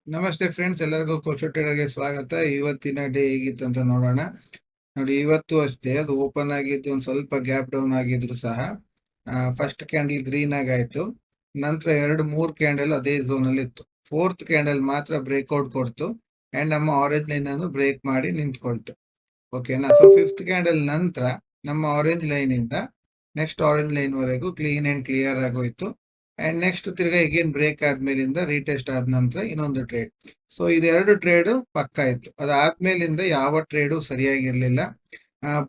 ನಮಸ್ತೆ ಫ್ರೆಂಡ್ಸ್, ಎಲ್ಲರಿಗೂ ಕೋಶೋ ಟ್ರೇಡರ್ಗೆ ಸ್ವಾಗತ. ಇವತ್ತಿನ ಡೇ ಹೇಗಿತ್ತು ಅಂತ ನೋಡೋಣ. ನೋಡಿ, ಇವತ್ತು ಅಷ್ಟೇ ಅದು ಓಪನ್ ಆಗಿದ್ದು ಒಂದು ಸ್ವಲ್ಪ ಗ್ಯಾಪ್ ಡೌನ್ ಆಗಿದ್ರು ಸಹ ಫಸ್ಟ್ ಕ್ಯಾಂಡಲ್ ಗ್ರೀನ್ ಆಗಾಯ್ತು. ನಂತರ 2-3 ಕ್ಯಾಂಡಲ್ ಅದೇ ಝೋನ್ ಅಲ್ಲಿ ಇತ್ತು. ಫೋರ್ತ್ ಕ್ಯಾಂಡಲ್ ಮಾತ್ರ ಬ್ರೇಕ್ಔಟ್ ಕೊಡ್ತು ಅಂಡ್ ನಮ್ಮ ಆರೆಂಜ್ ಲೈನ್ ಅನ್ನು ಬ್ರೇಕ್ ಮಾಡಿ ನಿಂತ್ಕೊಳ್ತು. ಓಕೆನಾ. ಸೊ ಫಿಫ್ತ್ ಕ್ಯಾಂಡಲ್ ನಂತರ ನಮ್ಮ ಆರೆಂಜ್ ಲೈನ್ ಇಂದ ನೆಕ್ಸ್ಟ್ ಆರೆಂಜ್ ಲೈನ್ ವರೆಗೂ ಕ್ಲೀನ್ ಅಂಡ್ ಕ್ಲಿಯರ್ ಆಗೋಯ್ತು. ಅಂಡ್ ನೆಕ್ಸ್ಟ್ ತಿರ್ಗಾ ಈಗೇನ್ ಬ್ರೇಕ್ ಆದ್ಮೇಲಿಂದ ರೀಟೆಸ್ಟ್ ಆದ ನಂತರ ಇನ್ನೊಂದು ಟ್ರೇಡ್. ಸೊ ಇದೆರಡು ಟ್ರೇಡ್ ಪಕ್ಕ ಇತ್ತು. ಅದಾದ್ಮೇಲಿಂದ ಯಾವ ಟ್ರೇಡು ಸರಿಯಾಗಿರ್ಲಿಲ್ಲ.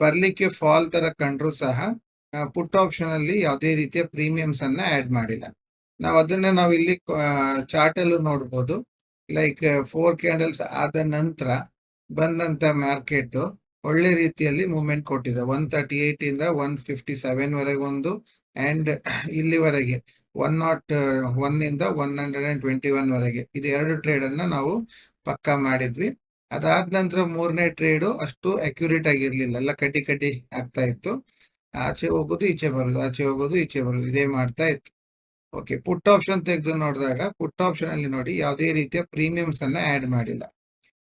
ಬರ್ಲಿಕ್ಕೆ ಫಾಲ್ ತರ ಕಂಡ್ರು ಸಹ ಪುಟ್ ಆಪ್ಷನ್ ಅಲ್ಲಿ ಯಾವುದೇ ರೀತಿಯ ಪ್ರೀಮಿಯಮ್ಸ್ ಅನ್ನ ಆಡ್ ಮಾಡಿಲ್ಲ. ನಾವು ಇಲ್ಲಿ ಚಾರ್ಟ್ ಅಲ್ಲೂ ನೋಡ್ಬೋದು. ಲೈಕ್ 4 ಕ್ಯಾಂಡಲ್ಸ್ ಆದ ನಂತರ ಬಂದಂತ ಮಾರ್ಕೆಟ್ ಒಳ್ಳೆ ರೀತಿಯಲ್ಲಿ ಮೂವ್ಮೆಂಟ್ ಕೊಟ್ಟಿದೆ. 138 ಇಂದ 157 ವರೆಗೆ ಒಂದು ಅಂಡ್ ಇಲ್ಲಿವರೆಗೆ 101 ಇಂದ 121 ವರೆಗೆ ಇದು ಎರಡು ಟ್ರೇಡ್ ಅನ್ನ ನಾವು ಪಕ್ಕಾ ಮಾಡಿದ್ವಿ. ಅದಾದ ನಂತರ ಮೂರನೇ ಟ್ರೇಡ್ ಅಷ್ಟು ಅಕ್ಯುರೇಟ್ ಆಗಿರ್ಲಿಲ್ಲ, ಎಲ್ಲ ಕಡ್ಡಿ ಕಡ್ಡಿ ಆಗ್ತಾ ಇತ್ತು. ಆಚೆ ಹೋಗೋದು ಈಚೆ ಬರೋದು, ಆಚೆ ಹೋಗೋದು ಈಚೆ ಬರೋದು, ಇದೇ ಮಾಡ್ತಾ ಇತ್ತು. ಓಕೆ, ಪುಟ್ ಆಪ್ಷನ್ ತೆಗೆದು ನೋಡಿದಾಗ ಪುಟ್ ಆಪ್ಷನ್ ಅಲ್ಲಿ ನೋಡಿ ಯಾವುದೇ ರೀತಿಯ ಪ್ರೀಮಿಯಮ್ಸ್ ಅನ್ನ ಆಡ್ ಮಾಡಿಲ್ಲ.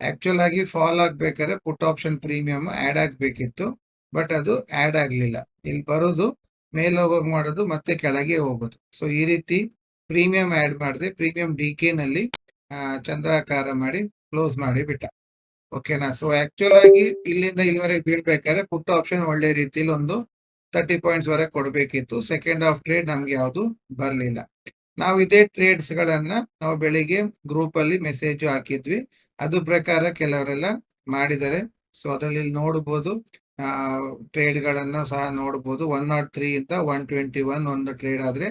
ಆಕ್ಚುಲ್ ಆಗಿ ಫಾಲ್ ಆಗ್ಬೇಕಾದ್ರೆ ಪುಟ್ ಆಪ್ಷನ್ ಪ್ರೀಮಿಯಂ ಆಡ್ ಆಗ್ಬೇಕಿತ್ತು, ಬಟ್ ಅದು ಆಡ್ ಆಗ್ಲಿಲ್ಲ. ಇಲ್ಲಿ ಬರೋದು ಮೇಲೆ ಹೋಗೋದು ಮಾಡೋದು ಮತ್ತೆ ಕೆಳಗೆ ಹೋಗೋದು. ಸೊ ಈ ರೀತಿ ಪ್ರೀಮಿಯಂ ಆಡ್ ಮಾಡಿದೆ. ಪ್ರೀಮಿಯಂ ಡಿಕೆ ನಲ್ಲಿ ಚಂದ್ರಾಕಾರ ಮಾಡಿ ಕ್ಲೋಸ್ ಮಾಡಿ ಬಿಟ್ಟ. ಓಕೆನಾ. ಸೊ ಆಕ್ಚುಲ್ ಆಗಿ ಇಲ್ಲಿಂದ ಇಲ್ಲಿವರೆಗೆ ಬೀಳ್ಬೇಕಾದ್ರೆ ಪುಟ್ ಆಪ್ಷನ್ ಒಳ್ಳೆ ರೀತಿಯಲ್ಲಿ ಒಂದು 30 ಪಾಯಿಂಟ್ಸ್ ವರೆಗೆ ಕೊಡಬೇಕಿತ್ತು. ಸೆಕೆಂಡ್ ಹಾಫ್ ಟ್ರೇಡ್ ನಮ್ಗೆ ಯಾವುದು ಬರಲಿಲ್ಲ. ನಾವು ಇದೇ ಟ್ರೇಡ್ಸ್ ಗಳನ್ನ ನಾವು ಬೆಳಿಗ್ಗೆ ಗ್ರೂಪ್ ಅಲ್ಲಿ ಮೆಸೇಜ್ ಹಾಕಿದ್ವಿ. ಅದು ಪ್ರಕಾರ ಕೆಲವರೆಲ್ಲ ಮಾಡಿದ್ದಾರೆ. ಸೊ ಅದರಲ್ಲಿ ನೋಡಬಹುದು, ಟ್ರೇಡ್ ಗಳನ್ನ ಸಹ ನೋಡಬಹುದು. 103 ಇಂದ 121 ಒಂದು ಟ್ರೇಡ್ ಆದ್ರೆ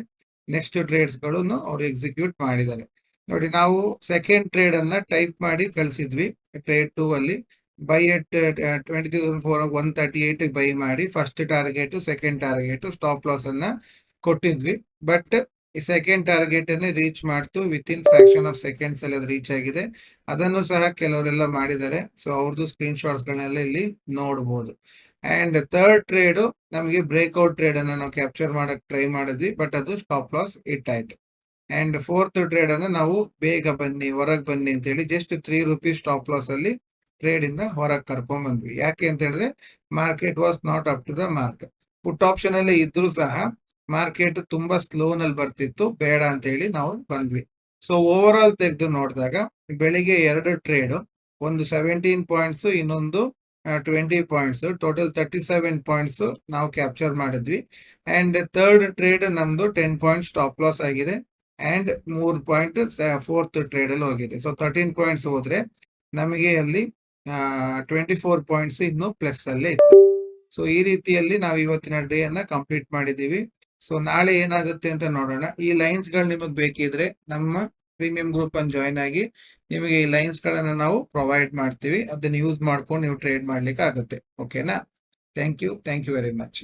ನೆಕ್ಸ್ಟ್ ಟ್ರೇಡ್ಸ್ ಗಳನ್ನು ಅವ್ರು ಎಕ್ಸಿಕ್ಯೂಟ್ ಮಾಡಿದ್ದಾರೆ. ನೋಡಿ, ನಾವು ಸೆಕೆಂಡ್ ಟ್ರೇಡ್ ಅನ್ನ ಟೈಪ್ ಮಾಡಿ ಕಳಿಸಿದ್ವಿ. ಟ್ರೇಡ್ 2 ಅಲ್ಲಿ ಬೈ ಎಟ್ 138 ಬೈ ಮಾಡಿ first target, second target, stop loss ಅನ್ನ ಕೊಟ್ಟಿದ್ವಿ. ಬಟ್ ಈ ಸೆಕೆಂಡ್ ಟಾರ್ಗೆಟ್ ಅನ್ನು ರೀಚ್ ಮಾಡ್ತು. With in fraction of seconds ಅಲ್ಲಿ ಅದು ರೀಚ್ ಆಗಿದೆ. ಅದನ್ನು ಸಹ ಕೆಲವರೆಲ್ಲ ಮಾಡಿದ್ದಾರೆ. ಸೊ ಅವ್ರದ್ದು ಸ್ಕ್ರೀನ್ ಶಾಟ್ಸ್ ಗಳನ್ನೆಲ್ಲ ಇಲ್ಲಿ ನೋಡಬಹುದು. ಅಂಡ್ ಥರ್ಡ್ ಟ್ರೇಡ್ ನಮಗೆ ಬ್ರೇಕ್ಔಟ್ ಟ್ರೇಡ್ ಅನ್ನ ನಾವು ಕ್ಯಾಪ್ಚರ್ ಮಾಡಕ್ ಟ್ರೈ ಮಾಡಿದ್ವಿ, ಬಟ್ ಅದು ಸ್ಟಾಪ್ ಲಾಸ್ ಹಿಟ್ ಆಯ್ತು. ಅಂಡ್ ಫೋರ್ತ್ ಟ್ರೇಡ್ ಅನ್ನ ನಾವು ಬೇಗ ಬನ್ನಿ, ಹೊರಗೆ ಬನ್ನಿ ಅಂತ ಹೇಳಿ ಜಸ್ಟ್ 3 ರೂಪೀಸ್ ಸ್ಟಾಪ್ ಲಾಸ್ ಅಲ್ಲಿ ಟ್ರೇಡ್ ಇಂದ ಹೊರಗೆ ಕರ್ಕೊಂಡ್ ಬಂದ್ವಿ. ಯಾಕೆ ಅಂತ ಹೇಳಿದ್ರೆ market was not up to the mark. Put option ಅಲ್ಲಿ ಇದ್ರೂ ಸಹ ಮಾರ್ಕೆಟ್ ತುಂಬಾ ಸ್ಲೋ ನಲ್ಲಿ ಬರ್ತಿತ್ತು, ಬೇಡ ಅಂತ ಹೇಳಿ ನಾವು ಬಂದ್ವಿ. ಸೊ ಓವರ್ ಆಲ್ ತೆಗೆದು ನೋಡಿದಾಗ ಬೆಳಿಗ್ಗೆ ಎರಡು ಟ್ರೇಡ್, ಒಂದು 17 ಪಾಯಿಂಟ್ಸ್, ಇನ್ನೊಂದು 20 ಪಾಯಿಂಟ್ಸ್, ಟೋಟಲ್ 37 ಪಾಯಿಂಟ್ಸ್ ನಾವು ಕ್ಯಾಪ್ಚರ್ ಮಾಡಿದ್ವಿ. ಅಂಡ್ ಥರ್ಡ್ ಟ್ರೇಡ್ ನಮ್ದು 10 ಪಾಯಿಂಟ್ ಸ್ಟಾಪ್ ಲಾಸ್ ಆಗಿದೆ ಅಂಡ್ 3 ಪಾಯಿಂಟ್ ಫೋರ್ತ್ ಟ್ರೇಡ್ ಅಲ್ಲಿ ಹೋಗಿದೆ. ಸೊ 13 ಪಾಯಿಂಟ್ಸ್ ಹೋದ್ರೆ ನಮಗೆ ಅಲ್ಲಿ 24 ಪಾಯಿಂಟ್ಸ್ ಇನ್ನು ಪ್ಲಸ್ ಅಲ್ಲೇ ಇತ್ತು. ಸೊ ಈ ರೀತಿಯಲ್ಲಿ ನಾವು ಇವತ್ತಿನ ಡೇ ಅನ್ನ ಕಂಪ್ಲೀಟ್ ಮಾಡಿದೀವಿ. ಸೊ ನಾಳೆ ಏನಾಗುತ್ತೆ ಅಂತ ನೋಡೋಣ. ಈ ಲೈನ್ಸ್ ಗಳು ನಿಮಗೆ ಬೇಕಿದ್ರೆ ನಮ್ಮ ಪ್ರೀಮಿಯಂ ಗ್ರೂಪ್ ಅನ್ನು ಜಾಯ್ನ್ ಆಗಿ ನಿಮಗೆ ಈ ಲೈನ್ಸ್ ಗಳನ್ನ ನಾವು ಪ್ರೊವೈಡ್ ಮಾಡ್ತೀವಿ. ಅದನ್ನ ಯೂಸ್ ಮಾಡ್ಕೊಂಡು ನೀವು ಟ್ರೇಡ್ ಮಾಡ್ಲಿಕ್ಕೆ ಆಗುತ್ತೆ. ಓಕೆನಾ. Thank you very much.